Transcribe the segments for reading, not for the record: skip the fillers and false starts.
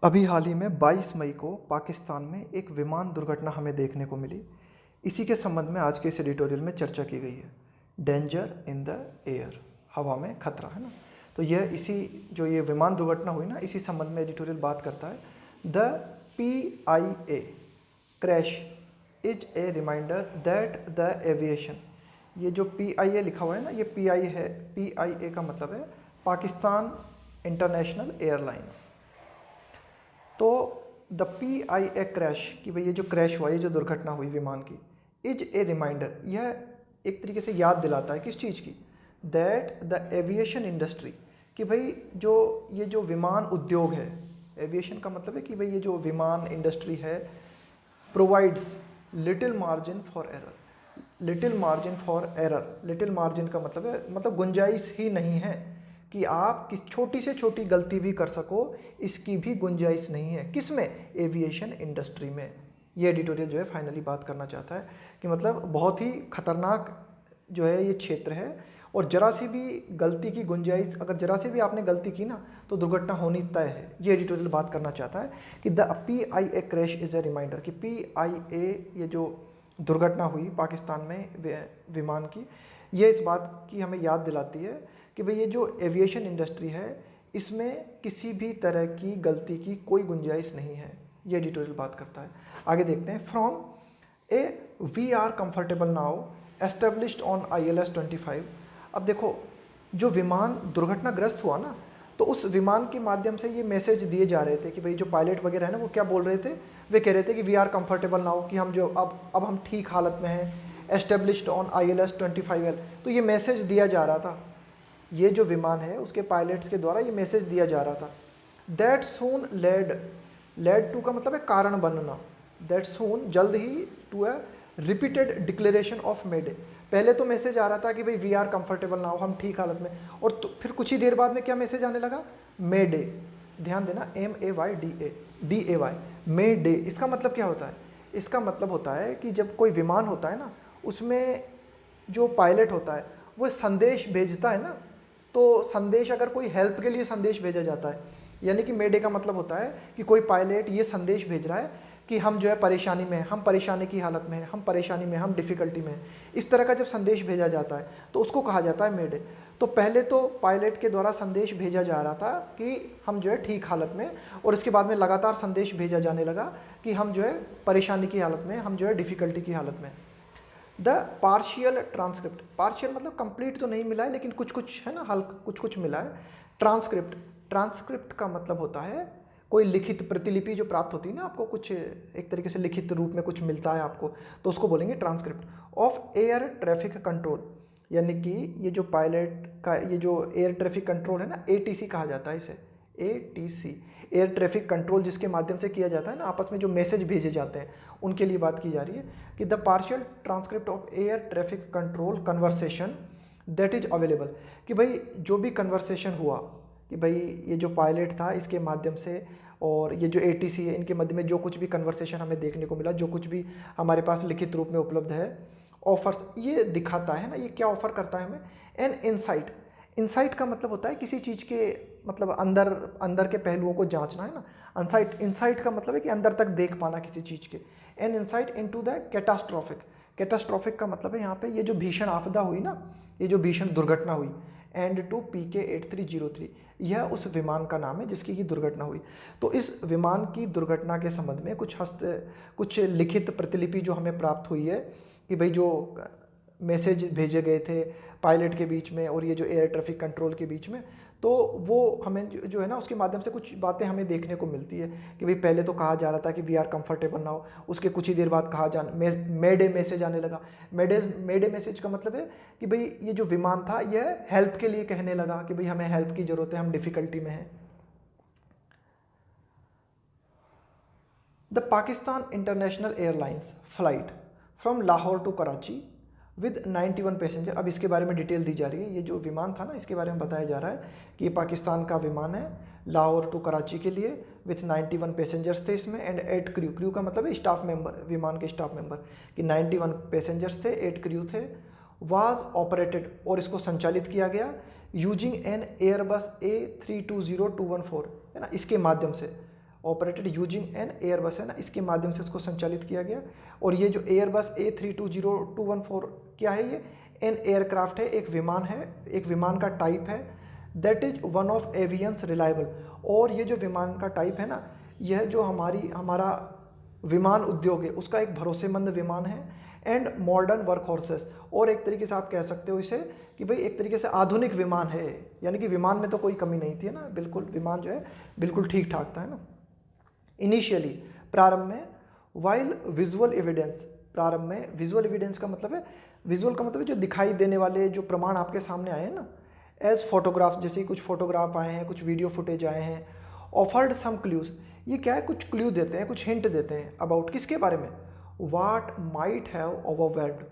अभी हाल ही में 22 मई को पाकिस्तान में एक विमान दुर्घटना हमें देखने को मिली। इसी के संबंध में आज के इस एडिटोरियल में चर्चा की गई है। डेंजर इन द एयर, हवा में खतरा, है ना। तो यह इसी जो ये विमान दुर्घटना हुई ना, इसी संबंध में एडिटोरियल बात करता है। The PIA crash is a reminder that the aviation, ये जो PIA लिखा हुआ है ना, ये PI है। PIA का मतलब है पाकिस्तान इंटरनेशनल एयरलाइंस। तो द PIA क्रैश, कि भाई ये जो क्रैश हुआ, ये जो दुर्घटना हुई विमान की, इज ए रिमाइंडर, यह एक तरीके से याद दिलाता है किस चीज़ की, दैट द एविएशन इंडस्ट्री, कि भाई ये जो विमान उद्योग है, एविएशन का मतलब है कि भाई ये जो विमान इंडस्ट्री है, provides little margin for error. Little margin for error, little margin का मतलब है, मतलब गुंजाइश ही नहीं है कि आप किस छोटी से छोटी गलती भी कर सको, इसकी भी गुंजाइश नहीं है। किस में? एविएशन इंडस्ट्री में। ये एडिटोरियल जो है फाइनली बात करना चाहता है कि मतलब बहुत ही खतरनाक जो है ये क्षेत्र है, और जरा सी भी गलती की गुंजाइश, अगर जरा सी भी आपने गलती की ना तो दुर्घटना होनी तय है। ये एडिटोरियल बात करना चाहता है कि the PIA crash is a reminder, कि PIA ये जो दुर्घटना हुई पाकिस्तान में विमान की, ये इस बात की हमें याद दिलाती है कि भाई ये जो एविएशन इंडस्ट्री है, इसमें किसी भी तरह की गलती की कोई गुंजाइश नहीं है। ये एडिटोरियल बात करता है। आगे देखते हैं। From a we are comfortable now established on ILS 25। अब देखो, जो विमान दुर्घटनाग्रस्त हुआ ना, तो उस विमान के माध्यम से ये मैसेज दिए जा रहे थे कि भाई जो पायलट वगैरह है ना, वो क्या बोल रहे थे, वे कह रहे थे कि वी आर कंफर्टेबल नाउ, कि हम जो अब हम ठीक हालत में हैं। एस्टेब्लिश्ड ऑन ILS 25L, तो ये मैसेज दिया जा रहा था, ये जो विमान है उसके पायलट्स के द्वारा ये मैसेज दिया जा रहा था। दैट सून लेड टू का मतलब है कारण बनना। दैट सून जल्द ही, to a repeated declaration of mayday. पहले तो मैसेज आ रहा था कि भाई वी आर कंफर्टेबल नाउ, हम ठीक हालत में, और तो फिर कुछ ही देर बाद में क्या मैसेज आने लगा, मेडे। ध्यान देना, MAYDA, मेडे। इसका मतलब क्या होता है? इसका मतलब होता है कि जब कोई विमान होता है ना, उसमें जो पायलट होता है वो संदेश भेजता है ना, तो संदेश, अगर कोई हेल्प के लिए संदेश भेजा जाता है, यानी कि मेडे का मतलब होता है कि कोई पायलट ये संदेश भेज रहा है कि हम जो है परेशानी में हैं, हम परेशानी की हालत में हैं, हम परेशानी में, हम डिफ़िकल्टी में हैं। इस तरह का जब संदेश भेजा जाता है तो उसको कहा जाता है मेडे। तो पहले तो पायलट के द्वारा संदेश भेजा जा रहा था कि हम जो है ठीक हालत में, और इसके बाद में लगातार संदेश भेजा जाने लगा कि हम जो है परेशानी की हालत में, हम जो है डिफ़िकल्टी की हालत में। द पार्शियल ट्रांसक्रिप्ट, पार्शियल मतलब कंप्लीट तो नहीं मिला है, लेकिन कुछ कुछ है ना, हल्का कुछ कुछ मिला है। ट्रांसक्रिप्ट, ट्रांसक्रिप्ट का मतलब होता है कोई लिखित प्रतिलिपि जो प्राप्त होती है ना आपको, कुछ एक तरीके से लिखित रूप में कुछ मिलता है आपको, तो उसको बोलेंगे transcript. Of air traffic control, यानी कि ये जो पायलट का ये जो एयर ट्रैफिक कंट्रोल है ना, ATC कहा जाता है इसे, ATC, एयर ट्रैफिक कंट्रोल, जिसके माध्यम से किया जाता है ना, आपस में जो मैसेज भेजे जाते हैं उनके लिए बात की जा रही है कि the partial transcript of air traffic control conversation that is available, कि भाई जो भी कन्वर्सेशन हुआ, कि भाई ये जो पायलट था इसके माध्यम से और ये जो ATC है, इनके मध्य में जो कुछ भी कन्वर्सेशन हमें देखने को मिला, जो कुछ भी हमारे पास लिखित रूप में उपलब्ध है, ऑफर्स ये दिखाता है ना, ये क्या ऑफर करता है हमें, एन इनसाइट। इनसाइट का मतलब होता है किसी चीज़ के, मतलब अंदर के पहलुओं को जांचना, है ना। इनसाइट का मतलब है कि अंदर तक देख पाना किसी चीज़ के। An insight into the catastrophic, catastrophic का मतलब है यहाँ पे ये जो भीषण आपदा हुई ना, ये जो भीषण दुर्घटना हुई, एंड टू PK8303, यह उस विमान का नाम है जिसकी की दुर्घटना हुई। तो इस विमान की दुर्घटना के संबंध में कुछ लिखित प्रतिलिपि जो हमें प्राप्त हुई है कि भाई जो मैसेज भेजे गए थे पायलट के बीच में और ये जो एयर ट्रैफिक कंट्रोल के बीच में, तो वो हमें जो है ना, उसके माध्यम से कुछ बातें हमें देखने को मिलती है कि भाई पहले तो कहा जा रहा था कि वी आर कंफर्टेबल नाउ, उसके कुछ ही देर बाद मेडे मैसेज आने लगा। मेडे मैसेज का मतलब है कि भाई ये जो विमान था यह हेल्प के लिए कहने लगा कि भाई हमें हेल्प की ज़रूरत है, हम डिफ़िकल्टी में हैं। The Pakistan international airlines flight from Lahore to Karachi with 91 passenger. अब इसके बारे में डिटेल दी जा रही है। ये जो विमान था ना, इसके बारे में बताया जा रहा है कि ये पाकिस्तान का विमान है, लाहौर टू कराची के लिए, विथ 91 पैसेंजर्स थे इसमें, एंड 8 क्रू का मतलब है स्टाफ मेंबर, विमान के स्टाफ मेंबर, कि 91 पैसेंजर्स थे, 8 क्रू थे। वाज ऑपरेटेड, और इसको संचालित किया गया यूजिंग एन एयरबस A320214, है ना, इसके माध्यम से। ऑपरेटेड यूजिंग एन एयरबस है ना, इसके माध्यम से इसको संचालित किया गया। और ये जो एयरबस A320-214 क्या है, ये एन एयरक्राफ्ट है, एक विमान है, एक विमान का टाइप है। That is one of aviance reliable. और ये जो विमान का टाइप है ना, यह जो हमारा विमान उद्योग है उसका एक भरोसेमंद विमान है। एंड मॉडर्न वर्क हॉर्सेस, और एक तरीके से आप कह सकते हो इसे कि भाई एक तरीके से आधुनिक विमान है, यानी कि विमान में तो कोई कमी नहीं थी ना, बिल्कुल विमान जो है बिल्कुल ठीक ठाक था, है ना। इनिशियली, प्रारंभ में, वाइल विजुअल एविडेंस, प्रारंभ में विजुअल एविडेंस का मतलब है, विजुअल का मतलब है जो दिखाई देने वाले जो प्रमाण आपके सामने आए हैं ना, एज फोटोग्राफ, जैसे कुछ फोटोग्राफ आए हैं, कुछ वीडियो फुटेज आए हैं। ऑफर्ड सम क्लूज, ये क्या है, कुछ क्लू देते हैं, कुछ हिंट देते हैं अबाउट किसके बारे में, वाट माइट हैव ओवरवेल्म्ड।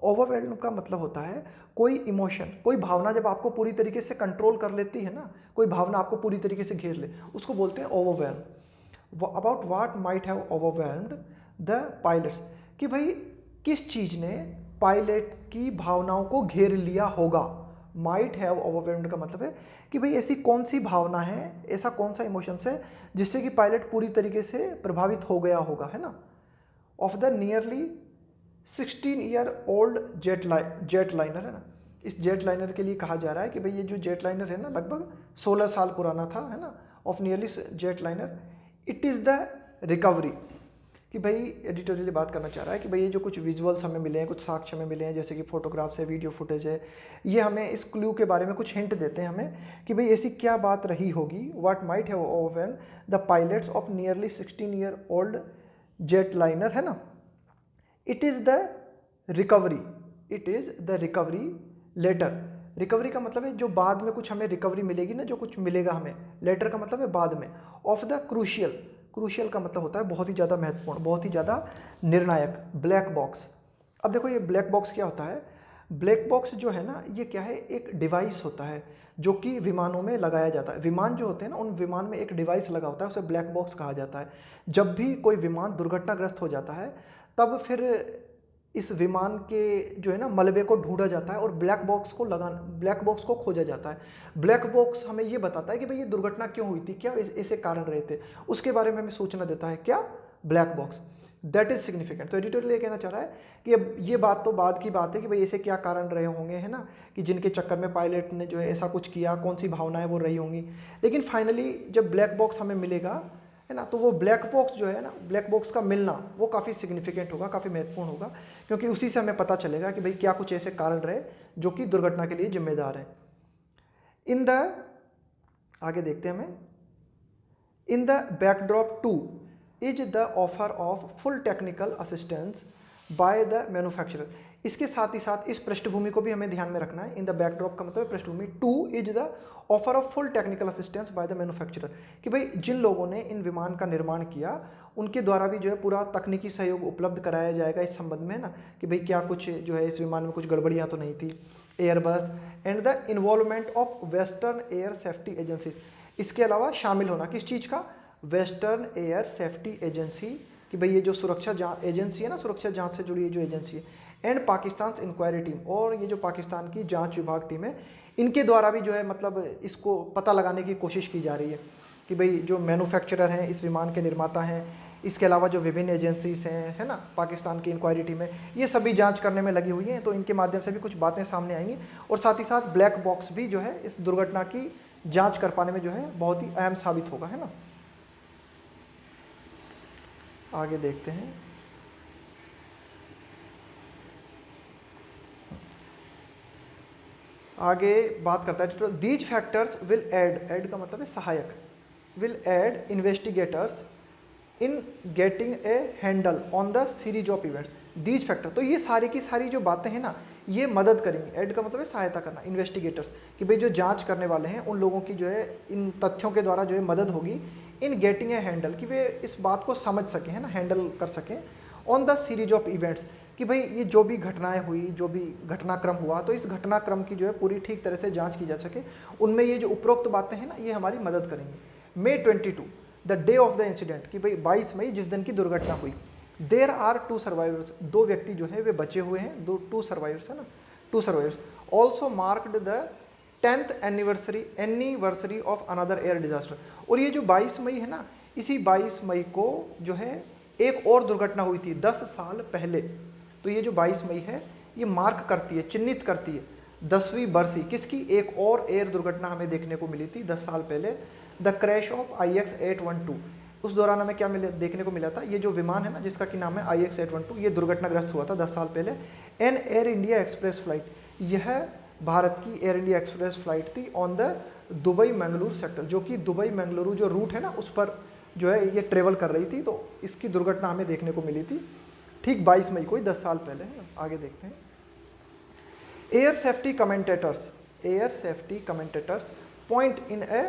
ओवरवेल्म का मतलब होता है कोई इमोशन, कोई भावना जब आपको पूरी तरीके से कंट्रोल कर लेती है ना, कोई भावना आपको पूरी तरीके से घेर ले, उसको बोलते हैं overwhelm. About what might have overwhelmed the pilots, कि भाई किस चीज़ ने पायलट की भावनाओं को घेर लिया होगा। माइट हैव ओवरवेल्म्ड का मतलब है कि भाई ऐसी कौन सी भावना है, ऐसा कौन सा इमोशंस है जिससे कि पायलट पूरी तरीके से प्रभावित हो गया होगा, है ना। Of the nearly 16 year old jet liner है ना, इस जेट लाइनर के लिए कहा जा रहा है कि भाई ये जो जेट लाइनर है ना लगभग 16 साल पुराना था, है ना। Of nearly jet liner, it is the recovery, कि भाई एडिटोरियली बात करना चाह रहा है कि भाई ये जो कुछ विजुअल्स हमें मिले हैं, कुछ साक्ष्य हमें मिले हैं, जैसे कि फोटोग्राफ्स है, वीडियो फुटेज है, ये हमें इस क्लू के बारे में कुछ हिंट देते हैं हमें कि भाई ऐसी क्या बात रही होगी। What might have overwhelmed the pilots of nearly 16 year old jet liner, है ना। It is the recovery, it is the recovery letter. Recovery का मतलब है जो बाद में कुछ हमें रिकवरी मिलेगी ना, जो कुछ मिलेगा हमें। लेटर का मतलब है बाद में। ऑफ द क्रूशियल, क्रूशियल का मतलब होता है बहुत ही ज़्यादा महत्वपूर्ण, बहुत ही ज़्यादा निर्णायक। ब्लैक बॉक्स, अब देखो ये ब्लैक बॉक्स क्या होता है। ब्लैक बॉक्स जो है ना, ये क्या है, एक डिवाइस होता है जो कि विमानों में लगाया जाता है। विमान जो होते हैं ना, उन विमान में एक डिवाइस लगा होता है, उसे ब्लैक बॉक्स कहा जाता है। जब भी कोई विमान दुर्घटनाग्रस्त हो जाता है तब फिर इस विमान के जो है ना मलबे को ढूंढा जाता है और ब्लैक बॉक्स को खोजा जाता है। ब्लैक बॉक्स हमें ये बताता है कि भाई ये दुर्घटना क्यों हुई थी, क्या ऐसे कारण रहे थे, उसके बारे में हमें सूचना देता है क्या, black box. That is significant. तो एडिटोरियल ये कहना चाह रहा है कि अब ये बात तो बाद की बात है कि भाई ऐसे क्या कारण रहे होंगे, है ना, कि जिनके चक्कर में पायलट ने जो है ऐसा कुछ किया, कौन सी भावनाएं वो रही होंगी। लेकिन फाइनली जब ब्लैक बॉक्स हमें मिलेगा, है ना, तो वो ब्लैक बॉक्स जो है ना, ब्लैक बॉक्स का मिलना वो काफ़ी सिग्निफिकेंट होगा, काफ़ी महत्वपूर्ण होगा, क्योंकि उसी से हमें पता चलेगा कि भाई क्या कुछ ऐसे कारण रहे जो कि दुर्घटना के लिए जिम्मेदार हैं। इन द, आगे देखते हैं हमें, in the backdrop two is the offer of full technical assistance by the manufacturer. इसके साथ ही साथ इस पृष्ठभूमि को भी हमें ध्यान में रखना है। इन द बैकड्रॉप का मतलब पृष्ठभूमि, two is the offer of full technical assistance by the manufacturer, कि भाई जिन लोगों ने इन विमान का निर्माण किया उनके द्वारा भी जो है पूरा तकनीकी सहयोग उपलब्ध कराया जाएगा इस संबंध में, ना, कि भाई क्या कुछ जो है इस विमान में कुछ गड़बड़ियाँ तो नहीं थी। Airbus and the involvement of western air safety agencies, इसके अलावा शामिल होना किस चीज़ का, वेस्टर्न एयर सेफ्टी एजेंसी, कि भाई ये जो सुरक्षा जांच एजेंसी है ना, सुरक्षा जांच से जुड़ी ये जो एजेंसी है, एंड पाकिस्तान इंक्वायरी टीम, और ये जो पाकिस्तान की जांच विभाग टीम है, इनके द्वारा भी जो है मतलब इसको पता लगाने की कोशिश की जा रही है कि भाई जो मैन्युफैक्चरर हैं, इस विमान के निर्माता हैं, इसके अलावा जो विभिन्न एजेंसीज हैं, है ना, पाकिस्तान की इंक्वायरी टीम है, ये सभी जांच करने में लगी हुई हैं। तो इनके माध्यम से भी कुछ बातें सामने आएंगी, और साथ ही साथ ब्लैक बॉक्स भी जो है इस दुर्घटना की जाँच कर पाने में जो है बहुत ही अहम साबित होगा, है ना। आगे देखते हैं, आगे बात करता है दीज फैक्टर्स विल ऐड का मतलब है सहायक, will add investigators in getting a handle on the series of events. These factor, तो ये सारी की सारी जो बातें हैं ना, ये मदद करेंगी। ऐड का मतलब है सहायता करना, इन्वेस्टिगेटर्स, कि भाई जो जांच करने वाले हैं उन लोगों की जो है इन तथ्यों के द्वारा जो है मदद होगी इन गेटिंग ए हैंडल, कि वे इस बात को समझ सकें, है ना, हैंडल कर सकें, on the series of events, कि भाई ये जो भी घटनाएं हुई, जो भी घटनाक्रम हुआ, तो इस घटनाक्रम की जो है पूरी ठीक तरह से जांच की जा सके। उनमें ये जो उपरोक्त बातें हैं ना, ये हमारी मदद करेंगी। May 22 the day of the incident, कि भाई 22 मई जिस दिन की दुर्घटना हुई, देर आर 2 सर्वाइवर्स, 2 व्यक्ति जो है वे बचे हुए हैं, 2 सर्वाइवर्स है ना, 2 survivors. Also marked the 10th anniversary of another air disaster, और ये जो 22 मई है ना, इसी 22 मई को जो है एक और दुर्घटना हुई थी 10 साल पहले। तो ये जो 22 मई है ये मार्क करती है, चिन्हित करती है 10वीं बरसी किसकी, एक और एयर दुर्घटना हमें देखने को मिली थी 10 साल पहले, द क्रैश ऑफ IX-812। उस दौरान हमें क्या देखने को मिला था, ये जो विमान है ना जिसका कि नाम है IX-812, ये दुर्घटनाग्रस्त हुआ था 10 साल पहले। An air India express flight, यह भारत की एयर इंडिया एक्सप्रेस फ्लाइट थी on the Dubai Mangaluru sector, जो कि दुबई मंगलुरु जो रूट है ना उस पर जो है ये ट्रेवल कर रही थी। तो इसकी दुर्घटना हमें देखने को मिली थी ठीक 22 मई को ही 10 साल पहले। आगे देखते हैं। Air safety commentators point in A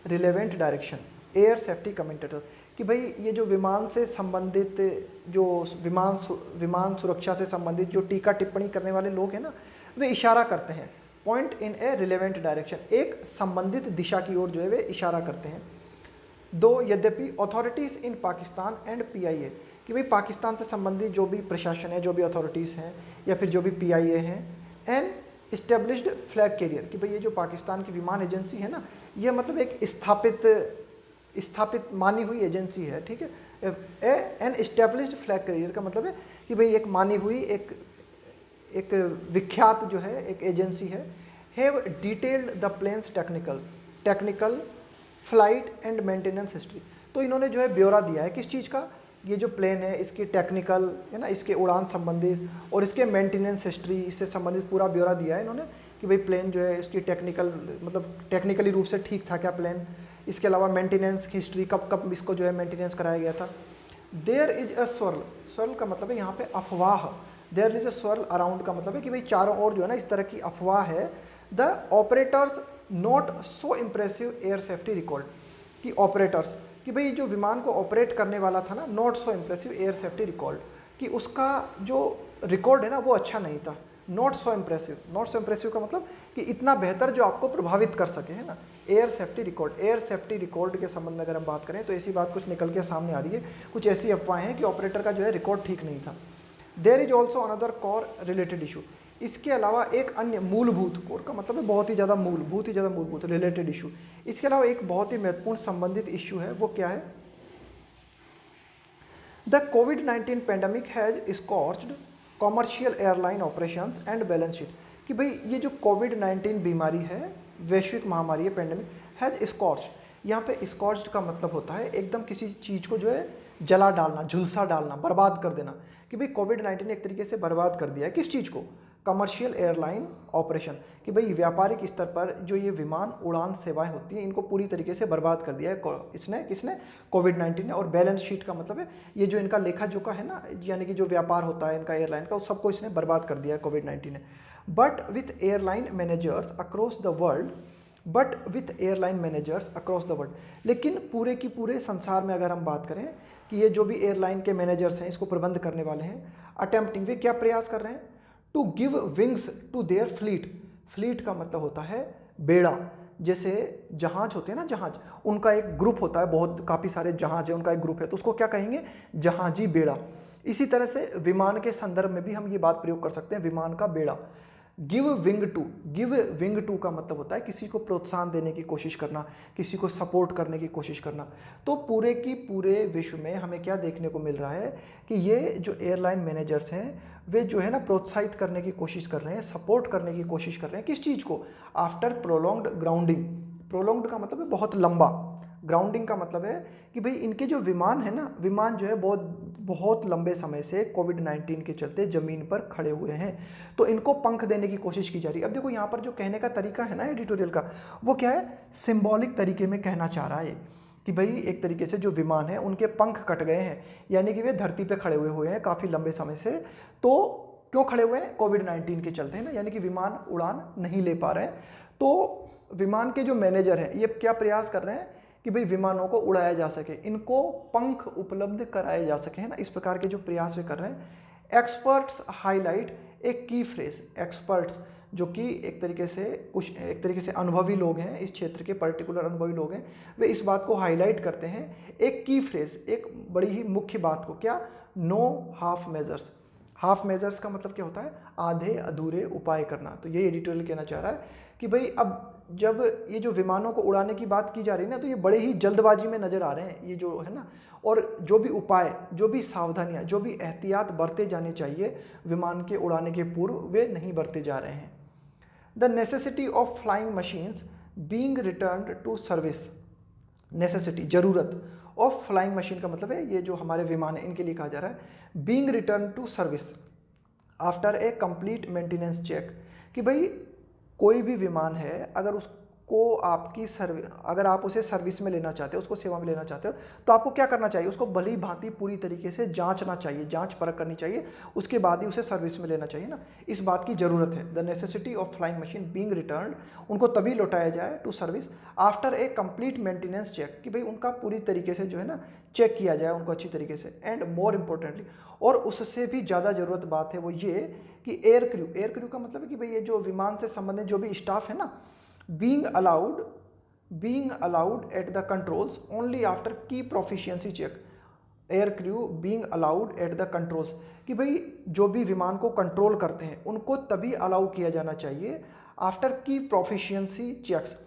relevant direction. Air safety commentator कि भाई ये जो विमान से संबंधित, जो विमान सुरक्षा से संबंधित जो टीका टिप्पणी करने वाले लोग हैं ना, वे इशारा करते हैं point in A relevant direction, एक संबंधित दिशा की ओर जो है वे इशारा करते हैं। दो यद्यपि authorities in Pakistan and PIA, कि भाई पाकिस्तान से संबंधित जो भी प्रशासन है, जो भी अथॉरिटीज़ हैं या फिर जो भी PIA हैं, एंड इस्टेब्लिश्ड फ्लैग कैरियर, कि भाई ये जो पाकिस्तान की विमान एजेंसी है ना, यह मतलब एक स्थापित मानी हुई एजेंसी है, ठीक है। एन इस्टेब्लिश्ड फ्लैग कैरियर का मतलब है कि भाई एक मानी हुई, एक विख्यात जो है एक एजेंसी है। Have detailed the plane's technical flight and maintenance history, तो इन्होंने जो है ब्यौरा दिया है किस चीज़ का, ये जो प्लेन है इसकी टेक्निकल है ना, इसके उड़ान संबंधित और इसके मेंटेनेंस हिस्ट्री, इससे संबंधित पूरा ब्यौरा दिया है इन्होंने कि भाई प्लेन जो है इसकी टेक्निकल मतलब टेक्निकली रूप से ठीक था क्या प्लेन, इसके अलावा मेंटेनेंस की हिस्ट्री, कब कब इसको जो है मेंटेनेंस कराया गया था। देयर इज अ स्वर्ल का मतलब है यहाँ पे अफवाह, there is a swirl around का मतलब है कि भाई चारों ओर जो है ना इस तरह की अफवाह है। The operators not so impressive air safety record, कि ऑपरेटर्स कि भाई जो विमान को ऑपरेट करने वाला था ना, not so impressive air safety record, कि उसका जो रिकॉर्ड है ना वो अच्छा नहीं था। नॉट सो इम्प्रेसिव का मतलब कि इतना बेहतर जो आपको प्रभावित कर सके, है ना। एयर सेफ्टी रिकॉर्ड के संबंध में अगर हम बात करें तो ऐसी बात कुछ निकल के सामने आ रही है, कुछ ऐसी अफवाहें हैं कि ऑपरेटर का जो है रिकॉर्ड ठीक नहीं था। There is also another core related issue, इसके अलावा एक अन्य मूलभूत, कोर का मतलब है बहुत ही ज़्यादा मूलभूत रिलेटेड इशू, इसके अलावा एक बहुत ही महत्वपूर्ण संबंधित इशू है, वो क्या है, द कोविड-19 pandemic has scorched commercial airline operations and balance sheet, कि भाई ये जो कोविड-19 बीमारी है, वैश्विक महामारी है, पैंडमिक, हैज स्कॉर्च, यहाँ पे स्कॉर्च्ड का मतलब होता है एकदम किसी चीज़ को जो है जला डालना, झुलसा डालना, बर्बाद कर देना, कि भाई कोविड-19 एक तरीके से बर्बाद कर दिया है किस चीज़ को, कमर्शियल एयरलाइन ऑपरेशन, कि भाई व्यापारिक स्तर पर जो ये विमान उड़ान सेवाएं होती हैं इनको पूरी तरीके से बर्बाद कर दिया है इसने, किसने, कोविड-19 ने। और बैलेंस शीट का मतलब है ये जो इनका लेखा जोखा है ना, यानी कि जो व्यापार होता है इनका एयरलाइन का, उस सबको इसने बर्बाद कर दिया है कोविड-19 ने। But with airline managers across the world, लेकिन पूरे की पूरे संसार में अगर हम बात करें कि ये जो भी एयरलाइन के मैनेजर्स हैं, इसको प्रबंध करने वाले हैं, अटेम्प्टिंग, वे क्या प्रयास कर रहे हैं, to give wings to their fleet का मतलब होता है बेड़ा, जैसे जहाज होते हैं ना, जहाज, उनका एक ग्रुप होता है, बहुत काफ़ी सारे जहाज है, उनका एक ग्रुप है, तो उसको क्या कहेंगे, जहाजी बेड़ा। इसी तरह से विमान के संदर्भ में भी हम ये बात प्रयोग कर सकते हैं, विमान का बेड़ा। गिव विंग टू का मतलब होता है किसी को प्रोत्साहन देने की कोशिश करना, किसी को सपोर्ट करने की कोशिश करना। तो पूरे की पूरे विश्व में हमें क्या देखने को मिल रहा है कि ये जो एयरलाइन मैनेजर्स हैं वे जो है ना प्रोत्साहित करने की कोशिश कर रहे हैं, सपोर्ट करने की कोशिश कर रहे हैं किस चीज़ को, आफ्टर प्रोलॉन्ग्ड ग्राउंडिंग। प्रोलॉन्ग्ड का मतलब है बहुत लंबा, ग्राउंडिंग का मतलब है कि भाई इनके जो विमान है ना, विमान जो है बहुत लंबे समय से कोविड-19 के चलते ज़मीन पर खड़े हुए हैं, तो इनको पंख देने की कोशिश की जा रही है। अब देखो यहाँ पर जो कहने का तरीका है ना एडिटोरियल का, वो क्या है, सिंबॉलिक तरीके में कहना चाह रहा है कि भाई एक तरीके से जो विमान है उनके पंख कट गए हैं, यानी कि वे धरती पे खड़े हुए हैं काफ़ी लंबे समय से। तो क्यों खड़े हुए हैं, कोविड-19 के चलते, है ना, यानी कि विमान उड़ान नहीं ले पा रहे हैं। तो विमान के जो मैनेजर हैं ये क्या प्रयास कर रहे हैं कि भाई विमानों को उड़ाया जा सके, इनको पंख उपलब्ध कराए जा सके, है ना, इस प्रकार के जो प्रयास वे कर रहे हैं। एक्सपर्ट्स हाईलाइट एक की फ्रेज, एक्सपर्ट्स जो कि एक तरीके से अनुभवी लोग हैं, इस क्षेत्र के पर्टिकुलर अनुभवी लोग हैं, वे इस बात को हाईलाइट करते हैं एक की फ्रेज, एक बड़ी ही मुख्य बात को, क्या, no half measures. Half measures का मतलब क्या होता है, आधे अधूरे उपाय करना। तो ये एडिटोरियल कहना चाह रहा है कि भाई अब जब ये जो विमानों को उड़ाने की बात की जा रही है ना, तो ये बड़े ही जल्दबाजी में नज़र आ रहे हैं ये जो है ना, और जो भी उपाय, जो भी सावधानियाँ, जो भी एहतियात बरते जाने चाहिए विमान के उड़ाने के पूर्व, वे नहीं बरते जा रहे हैं। The necessity of flying machines being returned to service, necessity, ज़रूरत, ऑफ फ्लाइंग मशीन का मतलब है ये जो हमारे विमान है इनके लिए कहा जा रहा है। Being return to service after a complete maintenance check, कि भाई कोई भी विमान है अगर उसको आपकी अगर आप उसे सर्विस में लेना चाहते हो, उसको सेवा में लेना चाहते हो, तो आपको क्या करना चाहिए, उसको भली भांति पूरी तरीके से जांचना चाहिए, जांच परख करनी चाहिए, उसके बाद ही उसे सर्विस में लेना चाहिए ना। इस बात की ज़रूरत है। The necessity of flying machine being return, उनको तभी लौटाया जाए to service after a complete maintenance check, कि भाई उनका पूरी तरीके से जो है ना चेक किया जाए उनको अच्छी तरीके से। एंड मोर इम्पोर्टेंटली, और उससे भी ज़्यादा ज़रूरत बात है वो ये कि एयर क्रू का मतलब है कि भाई ये जो विमान से संबंधित जो भी स्टाफ है ना, being allowed at the controls only after key proficiency check, air crew being allowed at the controls, कि भाई जो भी विमान को कंट्रोल करते हैं उनको तभी अलाउ किया जाना चाहिए आफ्टर की प्रोफिशिएंसी चेक्स,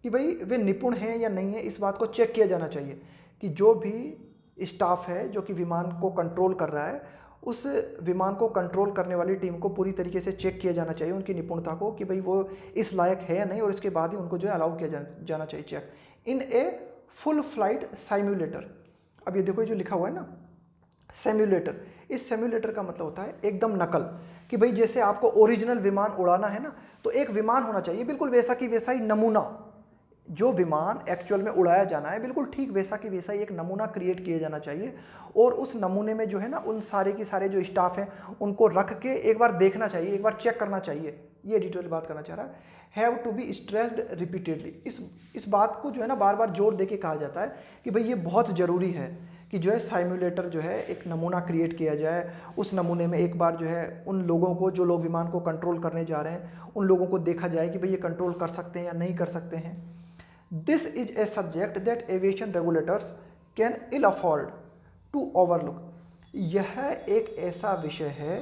कि भाई वे निपुण हैं या नहीं है, इस बात को चेक किया जाना चाहिए कि जो भी स्टाफ है जो कि विमान को कंट्रोल कर रहा है, उस विमान को कंट्रोल करने वाली टीम को पूरी तरीके से चेक किया जाना चाहिए उनकी निपुणता को, कि भाई वो इस लायक है या नहीं, और इसके बाद ही उनको जो है अलाउ किया जाना चाहिए check in a full flight simulator. अब ये देखो जो लिखा हुआ है ना सिम्युलेटर, इस सिम्युलेटर का मतलब होता है एकदम नकल, कि भाई जैसे आपको ओरिजिनल विमान उड़ाना है ना, तो एक विमान होना चाहिए बिल्कुल वैसा की वैसा ही नमूना, जो विमान एक्चुअल में उड़ाया जाना है बिल्कुल ठीक वैसा की वैसा ही एक नमूना क्रिएट किया जाना चाहिए, और उस नमूने में जो है ना उन सारे की सारे जो स्टाफ हैं उनको रख के एक बार देखना चाहिए, एक बार चेक करना चाहिए। ये डिटेल बात करना चाह रहा है। Have to be stressed repeatedly, इस बात को जो है ना बार बार जोर दे के कहा जाता है कि भाई ये बहुत ज़रूरी है कि जो है साइम्यूलेटर जो है एक नमूना क्रिएट किया जाए, उस नमूने में एक बार जो है उन लोगों को, जो लोग विमान को कंट्रोल करने जा रहे हैं, उन लोगों को देखा जाए कि भाई ये कंट्रोल कर सकते हैं या नहीं कर सकते हैं। This is a subject that aviation regulators can ill afford to overlook. यह एक ऐसा विषय है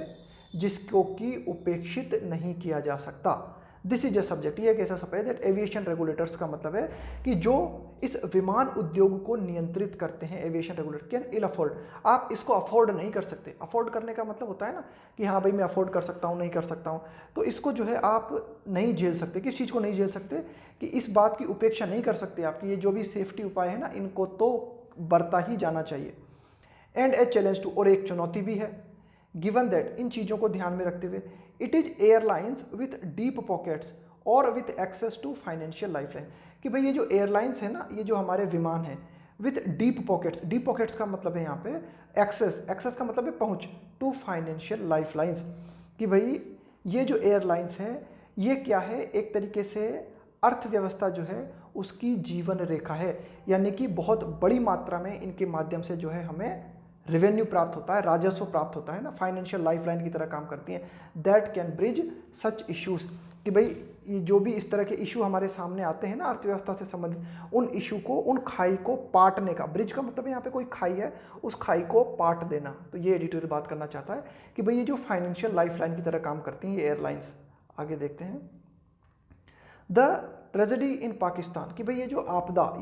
जिसको कि उपेक्षित नहीं किया जा सकता। दिस इज ए सब्जेक्ट, ये एक ऐसा सब्जेक्ट है दैट एविएशन रेगुलेटर्स का मतलब है कि जो इस विमान उद्योग को नियंत्रित करते हैं, aviation regulator can ill afford, आप इसको अफोर्ड नहीं कर सकते। अफोर्ड करने का मतलब होता है ना कि हाँ भाई मैं अफोर्ड कर सकता हूँ, नहीं कर सकता हूँ, तो इसको जो है आप नहीं झेल सकते। किस चीज़ को नहीं झेल सकते कि इस बात की उपेक्षा नहीं कर सकते आपकी, ये जो भी सेफ्टी उपाय है ना इनको तो बरता ही जाना चाहिए। एंड ए चैलेंज टू, और एक चुनौती भी है, गिवन दैट, इन चीज़ों को ध्यान में रखते हुए, it is airlines with deep pockets और with access to financial lifeline, कि भाई ये जो एयरलाइंस है ना, ये जो हमारे विमान है with deep pockets, deep pockets का मतलब है यहाँ पे एक्सेस, एक्सेस का मतलब है पहुँच, टू फाइनेंशियल लाइफलाइंस, कि भाई ये जो एयरलाइंस है ये क्या है, एक तरीके से अर्थव्यवस्था जो है उसकी जीवन रेखा है, यानी कि बहुत बड़ी मात्रा में इनके माध्यम से जो है हमें रेवेन्यू प्राप्त होता है, राजस्व प्राप्त होता है ना, फाइनेंशियल लाइफलाइन की तरह काम करती हैं। That can bridge such issues, कि भाई ये जो भी इस तरह के इशू हमारे सामने आते हैं ना अर्थव्यवस्था से संबंधित, उन इशू को, उन खाई को पाटने का, ब्रिज का मतलब यहाँ पे कोई खाई है, उस खाई को पाट देना। तो ये एडिटोरियल बात करना चाहता है कि भाई ये जो फाइनेंशियल लाइफलाइन की तरह काम करती हैं ये एयरलाइंस। आगे देखते हैं, द ट्रेजेडी इन पाकिस्तान, कि भाई ये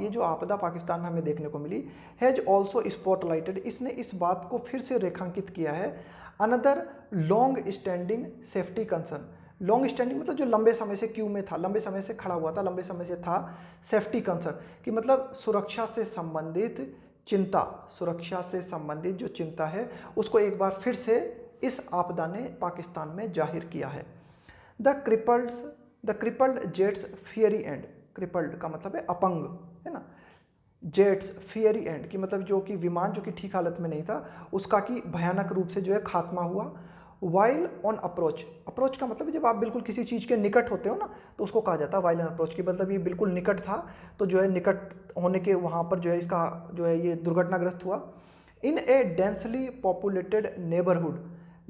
जो आपदा पाकिस्तान में हमें देखने को मिली, हैज ऑल्सो स्पॉटलाइटेड, इसने इस बात को फिर से रेखांकित किया है, another long standing safety concern. Long standing मतलब जो लंबे समय से क्यू में था, लंबे समय से खड़ा हुआ था, लंबे समय से था, सेफ्टी कंसर्न कि मतलब सुरक्षा से संबंधित चिंता, सुरक्षा से संबंधित जो चिंता है उसको एक बार फिर से इस आपदा ने पाकिस्तान में जाहिर किया है। The crippled jets fiery and, crippled का मतलब है अपंग, है ना, जेट्स फियरी एंड की मतलब जो कि विमान जो कि ठीक हालत में नहीं था उसका कि भयानक रूप से जो है खात्मा हुआ। वाइल ऑन अप्रोच, अप्रोच का मतलब जब आप बिल्कुल किसी चीज़ के निकट होते हो ना तो उसको कहा जाता है वाइल ऑन अप्रोच, की मतलब ये बिल्कुल निकट था, तो जो है निकट होने के वहाँ पर जो है इसका जो है ये दुर्घटनाग्रस्त हुआ। In a densely populated neighbourhood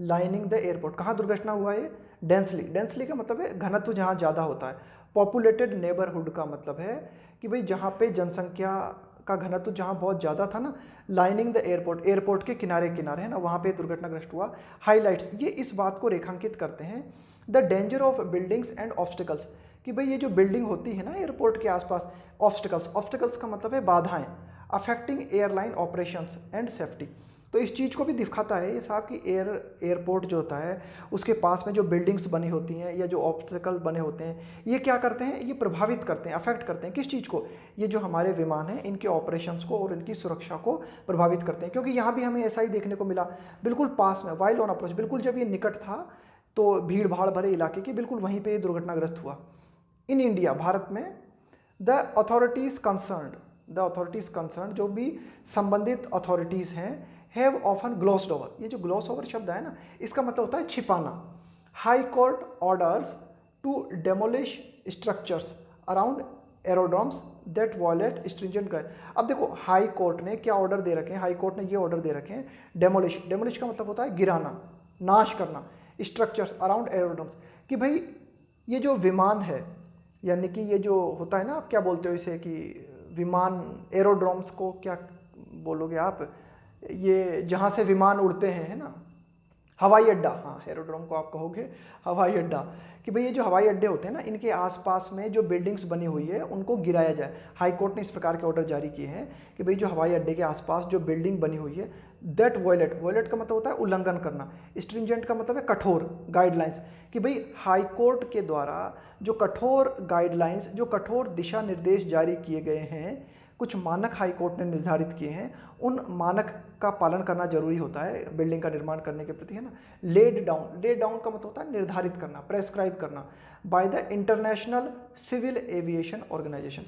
lining the airport, कहाँ दुर्घटना हुआ है, डेंसली का मतलब है घनत्व जहाँ ज़्यादा होता है, पॉपुलेटेड नेबरहुड का मतलब है कि भाई जहाँ पे जनसंख्या का घनत्व जहाँ बहुत ज़्यादा था ना, लाइनिंग द एयरपोर्ट, एयरपोर्ट के किनारे किनारे है ना, वहाँ पे दुर्घटनाग्रस्त हुआ। हाईलाइट्स, ये इस बात को रेखांकित करते हैं, the danger of buildings and obstacles, कि भाई ये जो बिल्डिंग होती है ना एयरपोर्ट के आसपास, ऑब्स्टिकल्स का मतलब है बाधाएं, affecting airline operations and safety. तो इस चीज़ को भी दिखाता है ये साहब कि एयरपोर्ट जो होता है उसके पास में जो बिल्डिंग्स बनी होती हैं या जो ऑब्स्टिकल बने होते हैं, ये क्या करते हैं, ये प्रभावित करते हैं, अफेक्ट करते हैं किस चीज़ को, ये जो हमारे विमान हैं इनके ऑपरेशंस को और इनकी सुरक्षा को प्रभावित करते हैं। क्योंकि यहाँ भी हमें ऐसा ही देखने को मिला, बिल्कुल पास में, वाइल ऑन अप्रोच, बिल्कुल जब ये निकट था तो भीड़ भाड़ भरे इलाके की बिल्कुल वहीं पर दुर्घटनाग्रस्त हुआ। इन इंडिया, भारत में, द अथॉरिटीज़ कंसर्न, जो भी संबंधित अथॉरिटीज़ हैं, हैव ऑफन ग्लॉस्ड ओवर, ये जो ग्लॉस ओवर शब्द है ना, इसका मतलब होता है छिपाना। High court orders to demolish structures around aerodromes that violate stringent guide. अब देखो हाई कोर्ट ने क्या ऑर्डर दे रखे हैं, हाई कोर्ट ने ये ऑर्डर दे रखे हैं, डेमोलिश का मतलब होता है गिराना, नाश करना, स्ट्रक्चर्स अराउंड एरोड्रोम्स, कि भाई ये जो विमान है, यानी कि ये जो होता है ना, आप क्या बोलते हो इसे, कि विमान, एरोड्रोम्स को क्या बोलोगे आप, ये जहाँ से विमान उड़ते हैं, है ना, हवाई अड्डा, हाँ एरोड्रोम को आप कहोगे हवाई अड्डा, कि भाई ये जो हवाई अड्डे होते हैं ना, इनके आसपास में जो बिल्डिंग्स बनी हुई है उनको गिराया जाए। हाई कोर्ट ने इस प्रकार के ऑर्डर जारी किए हैं कि भाई जो हवाई अड्डे के आसपास जो बिल्डिंग बनी हुई है, दैट वायलेट का मतलब होता है उल्लंघन करना, स्ट्रिंजेंट का मतलब है कठोर, गाइडलाइंस, कि भाई हाई कोर्ट के द्वारा जो कठोर गाइडलाइंस, जो कठोर दिशा निर्देश जारी किए गए हैं, कुछ मानक हाई कोर्ट ने निर्धारित किए हैं, उन मानक का पालन करना जरूरी होता है बिल्डिंग का निर्माण करने के प्रति, है ना। लेड डाउन का मतलब होता है निर्धारित करना, प्रेस्क्राइब करना, by the international civil aviation organisation,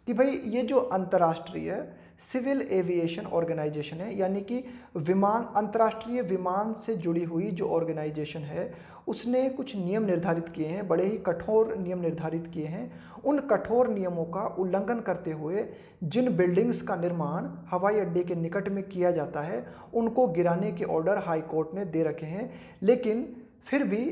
कि भाई ये जो अंतर्राष्ट्रीय सिविल एविएशन ऑर्गेनाइजेशन है, यानी कि अंतर्राष्ट्रीय विमान से जुड़ी हुई जो ऑर्गेनाइजेशन है, उसने कुछ नियम निर्धारित किए हैं, बड़े ही कठोर नियम निर्धारित किए हैं। उन कठोर नियमों का उल्लंघन करते हुए जिन बिल्डिंग्स का निर्माण हवाई अड्डे के निकट में किया जाता है, उनको गिराने के ऑर्डर हाई कोर्ट ने दे रखे हैं। लेकिन फिर भी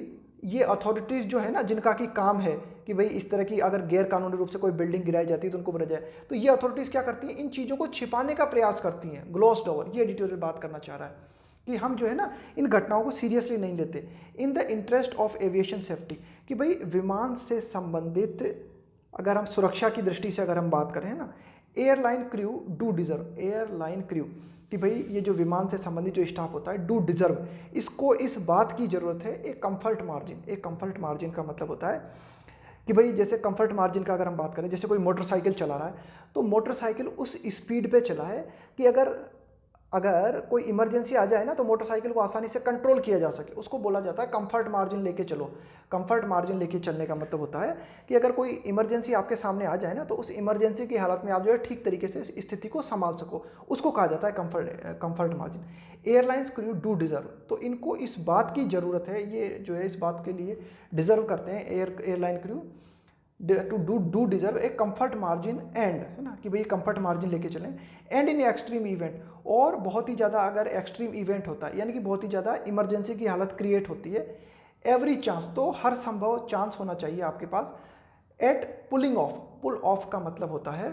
ये अथॉरिटीज़ जो है ना, जिनका कि काम है कि भाई इस तरह की अगर गैर कानूनी रूप से कोई बिल्डिंग गिराई जाती है तो उनको बना जाए, तो ये अथॉरिटीज़ क्या करती हैं, इन चीज़ों को छिपाने का प्रयास करती हैं, ग्लॉस्ड ओवर। ये एडिटोरियल बात करना चाह रहा है कि हम जो है ना इन घटनाओं को सीरियसली नहीं लेते, in the interest of aviation safety, कि भाई विमान से संबंधित अगर हम सुरक्षा की दृष्टि से अगर हम बात करें ना, airline crew do deserve, airline crew, कि भाई ये जो विमान से संबंधित जो स्टाफ होता है, डू डिजर्व, इसको इस बात की ज़रूरत है एक कंफर्ट मार्जिन। एक कंफर्ट मार्जिन का मतलब होता है कि भाई जैसे कंफर्ट मार्जिन का अगर हम बात करें, जैसे कोई मोटरसाइकिल चला रहा है तो मोटरसाइकिल उस स्पीड पे चला है कि अगर कोई इमरजेंसी आ जाए ना तो मोटरसाइकिल को आसानी से कंट्रोल किया जा सके, उसको बोला जाता है कंफर्ट मार्जिन लेके चलो। कंफर्ट मार्जिन लेके चलने का मतलब होता है कि अगर कोई इमरजेंसी आपके सामने आ जाए ना तो उस इमरजेंसी की हालत में आप जो है ठीक तरीके से स्थिति को संभाल सको, उसको कहा जाता है comfort margin. Airlines crew do deserve, तो इनको इस बात की ज़रूरत है, ये जो है इस बात के लिए डिजर्व करते हैं airline crew to do deserve a comfort margin and, है ना, कि भाई कंफर्ट मार्जिन लेके चलें। एंड इन एक्सट्रीम इवेंट, और बहुत ही ज़्यादा अगर एक्सट्रीम इवेंट होता है, यानी कि बहुत ही ज़्यादा इमरजेंसी की हालत क्रिएट होती है, एवरी चांस, तो हर संभव चांस होना चाहिए आपके पास, at pulling off, pull off का मतलब होता है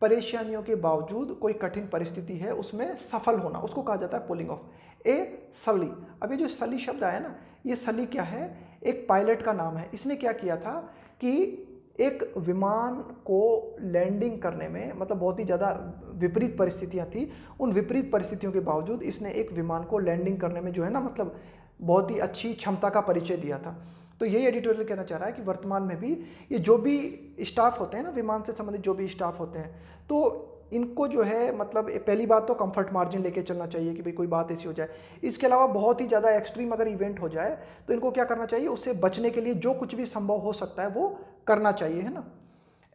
परेशानियों के बावजूद कोई कठिन परिस्थिति है उसमें सफल होना, उसको कहा जाता है पुलिंग ऑफ। ए सली, अब ये जो सली शब्द आया ना, ये सली क्या है, एक पायलट का नाम है। इसने क्या किया था कि एक विमान को लैंडिंग करने में, मतलब बहुत ही ज़्यादा विपरीत परिस्थितियां थी, उन विपरीत परिस्थितियों के बावजूद इसने एक विमान को लैंडिंग करने में जो है ना, मतलब बहुत ही अच्छी क्षमता का परिचय दिया था। तो यही एडिटोरियल कहना चाह रहा है कि वर्तमान में भी ये जो भी स्टाफ होते हैं ना, विमान से संबंधित जो भी स्टाफ होते हैं, तो इनको जो है मतलब पहली बात तो कंफर्ट मार्जिन लेके चलना चाहिए कि भाई कोई बात ऐसी हो जाए। इसके अलावा बहुत ही ज़्यादा एक्सट्रीम अगर इवेंट हो जाए तो इनको क्या करना चाहिए, उससे बचने के लिए जो कुछ भी संभव हो सकता है वो करना चाहिए, है ना।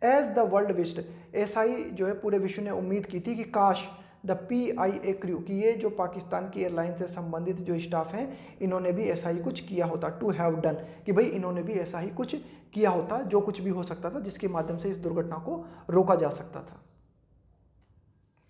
एज द वर्ल्ड विश्ड, ऐसा ही जो है पूरे विश्व ने उम्मीद की थी कि काश द PIA क्रू, कि ये जो पाकिस्तान की एयरलाइन से संबंधित जो स्टाफ हैं, इन्होंने भी ऐसा ही कुछ किया होता, टू हैव डन, कि भाई इन्होंने भी ऐसा ही कुछ किया होता, जो कुछ भी हो सकता था जिसके माध्यम से इस दुर्घटना को रोका जा सकता था।